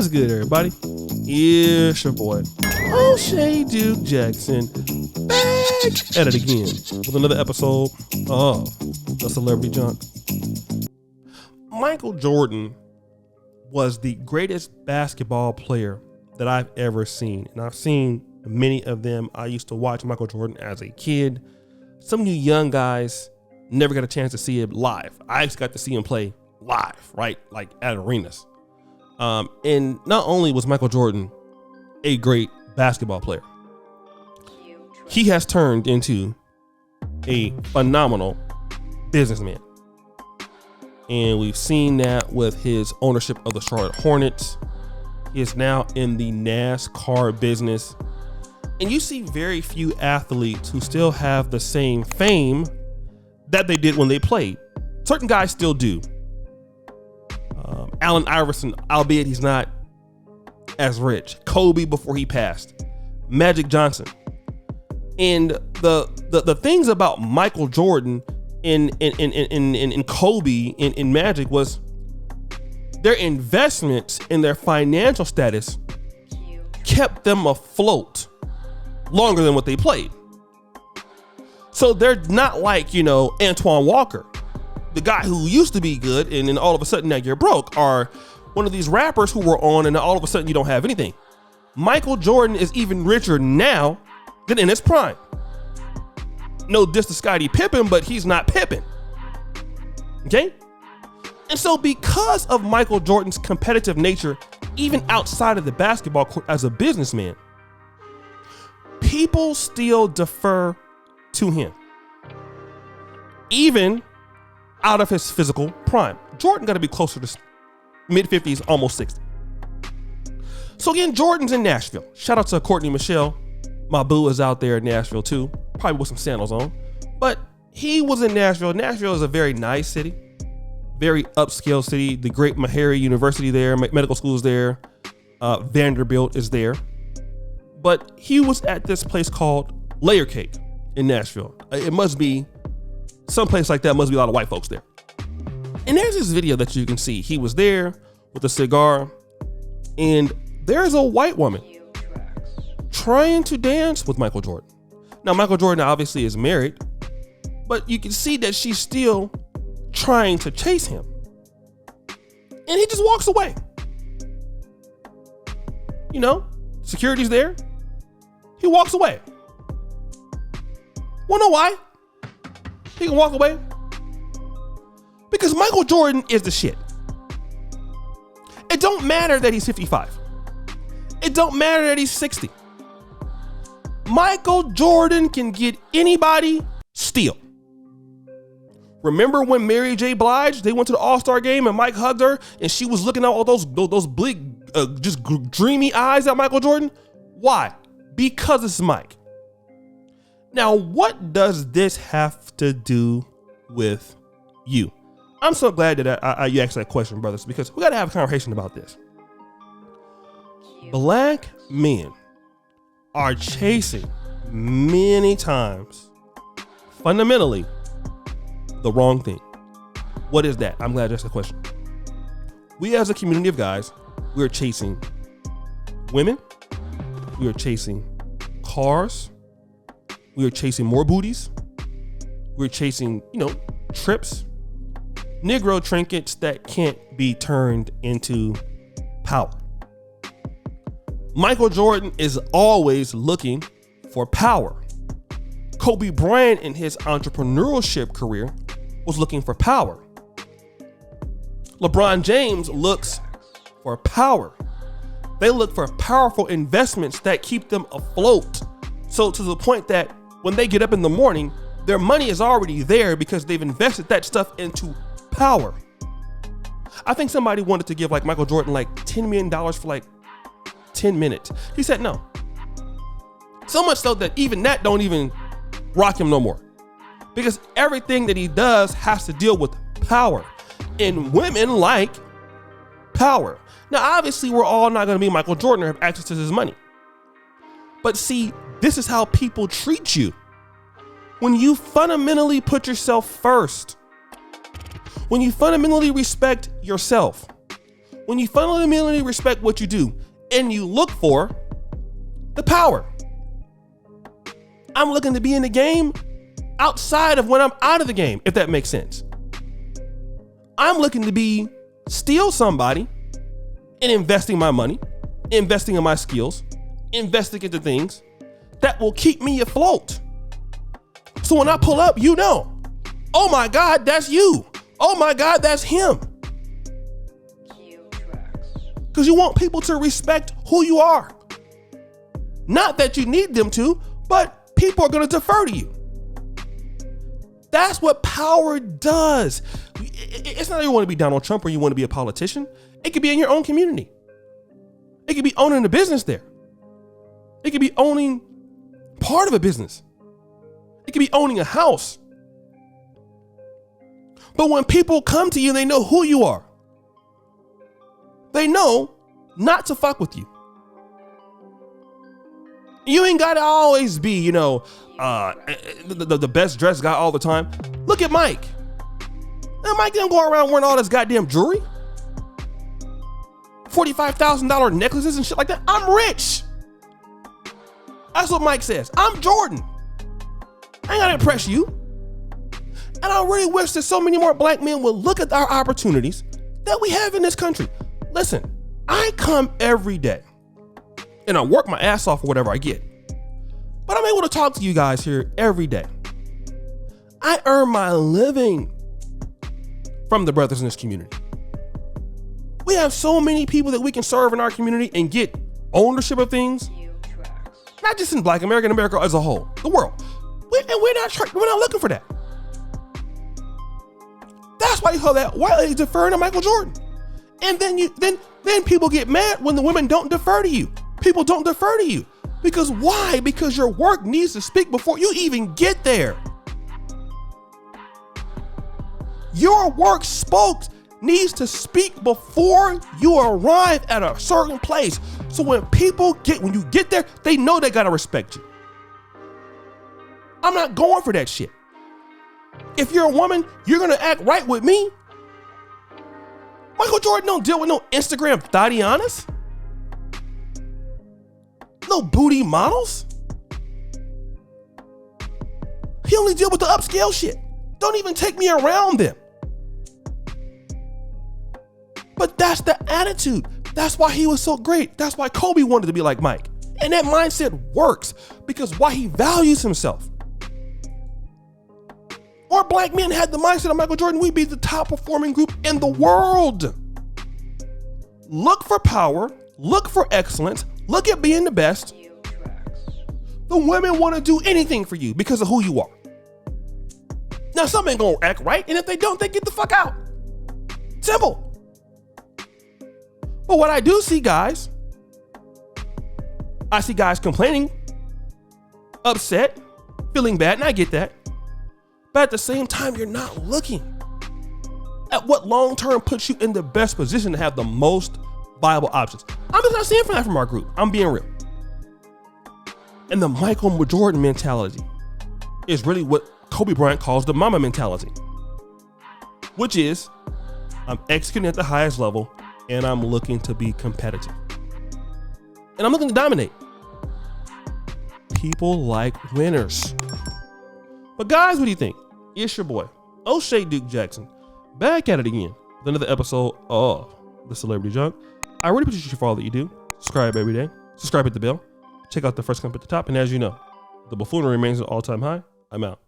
What's good, everybody? It's your boy, O'Shea Duke Jackson, back at it again with another episode of The Celebrity Junk. Michael Jordan was the greatest basketball player that I've ever seen. And I've seen many of them. I used to watch Michael Jordan as a kid. Some of you young guys never got a chance to see him live. I actually got to see him play live, right? Like at arenas. And not only was Michael Jordan a great basketball player, he has turned into a phenomenal businessman. And we've seen that with his ownership of the Charlotte Hornets. He is now in the NASCAR business. And you see very few athletes who still have the same fame that they did when they played. Certain guys still do. Allen Iverson, albeit he's not as rich. Kobe before he passed. Magic Johnson. And the things about Michael Jordan in Kobe in Magic was their investments in their financial status kept them afloat longer than what they played. So they're not like, Antoine Walker, the guy who used to be good and then all of a sudden now you're broke, or one of these rappers who were on and all of a sudden you don't have anything. Michael Jordan is even richer now than in his prime. No diss to Scottie Pippen, but he's not Pippen. Okay? And so because of Michael Jordan's competitive nature, even outside of the basketball court as a businessman, people still defer to him. Even out of his physical prime. Jordan got to be closer to mid-50s, almost 60. So again, Jordan's in Nashville. Shout out to Courtney Michelle. My boo is out there in Nashville too. Probably with some sandals on. But he was in Nashville. Nashville is a very nice city. Very upscale city. The great Meharry University there. Medical school is there. Vanderbilt is there. But he was at this place called Layer Cake in Nashville. It must be someplace like that. Must be a lot of white folks there. And there's this video that you can see. He was there with a cigar, and there's a white woman trying to dance with Michael Jordan. Now, Michael Jordan obviously is married, but you can see that she's still trying to chase him. And he just walks away. Security's there. He walks away. Wanna know why he can walk away? Because Michael Jordan is the shit. It don't matter that he's 55. It don't matter that he's 60. Michael Jordan can get anybody still. Remember when Mary J. Blige, they went to the All-Star game and Mike hugged her and she was looking at all those big, just dreamy eyes at Michael Jordan? Why? Because it's Mike. Now, what does this have to do with you? I'm so glad that you asked that question, brothers, because we got to have a conversation about this. Black men are chasing many times, fundamentally, the wrong thing. What is that? I'm glad that's the question. We as a community of guys, we're chasing women. We are chasing cars. We are chasing more booties. We're chasing, trips. Negro trinkets that can't be turned into power. Michael Jordan is always looking for power. Kobe Bryant in his entrepreneurship career was looking for power. LeBron James looks for power. They look for powerful investments that keep them afloat. So to the point that when they get up in the morning, their money is already there because they've invested that stuff into power. I think somebody wanted to give Michael Jordan $10 million for 10 minutes. He said no. So much so that even that don't even rock him no more. Because everything that he does has to deal with power. And women like power. Now, obviously, we're all not going to be Michael Jordan or have access to his money. But see, this is how people treat you. When you fundamentally put yourself first. When you fundamentally respect yourself. when you fundamentally respect what you do and you look for the power. I'm looking to be in the game outside of when I'm out of the game, if that makes sense. I'm looking to be still somebody and investing my money, investing in my skills, investing into things that will keep me afloat. So when I pull up, you know, oh my God, that's you. Oh my God, that's him. Because you want people to respect who you are. Not that you need them to, but people are going to defer to you. That's what power does. It's not that you want to be Donald Trump or you want to be a politician. It could be in your own community. It could be owning a business there. It could be owning part of a business. It could be owning a house. But when people come to you and they know who you are, they know not to fuck with you. You ain't got to always be, the best dressed guy all the time. Look at Mike. Now, Mike didn't go around wearing all this goddamn jewelry. $45,000 necklaces and shit like that. I'm rich. That's what Mike says. I'm Jordan. I ain't got to impress you. And I really wish that so many more black men would look at our opportunities that we have in this country. Listen, I come every day and I work my ass off for whatever I get. But I'm able to talk to you guys here every day. I earn my living from the brothers in this community. We have so many people that we can serve in our community and get ownership of things. Not just in Black America, America as a whole, the world. We're not looking for that. That's why you call that white lady deferring to Michael Jordan. And then people get mad when the women don't defer to you. People don't defer to you. Because why? Because your work needs to speak before you even get there. Your work needs to speak before you arrive at a certain place. So when you get there, they know they gotta respect you. I'm not going for that shit. If you're a woman, you're gonna act right with me. Michael Jordan don't deal with no Instagram Thaddeanas. No booty models. He only deal with the upscale shit. Don't even take me around them. But that's the attitude. That's why he was so great. That's why Kobe wanted to be like Mike. And that mindset works because why he values himself. Or black men had the mindset of Michael Jordan, we'd be the top performing group in the world. Look for power, look for excellence, look at being the best. The women want to do anything for you because of who you are. Now, some ain't gonna act right, and if they don't, they get the fuck out. Simple. But what I do see, guys, I see guys complaining, upset, feeling bad, and I get that. But at the same time, you're not looking at what long-term puts you in the best position to have the most viable options. I'm just not seeing that from our group. I'm being real. And the Michael Jordan mentality is really what Kobe Bryant calls the mama mentality, which is I'm executing at the highest level and I'm looking to be competitive. And I'm looking to dominate. People like winners. But guys, what do you think? It's your boy, O'Shea Duke Jackson, back at it again with another episode of The Celebrity Junk. I really appreciate you for all that you do. Subscribe every day. Subscribe, hit the bell. Check out the first comment at the top. And as you know, the buffoonery remains an all-time high. I'm out.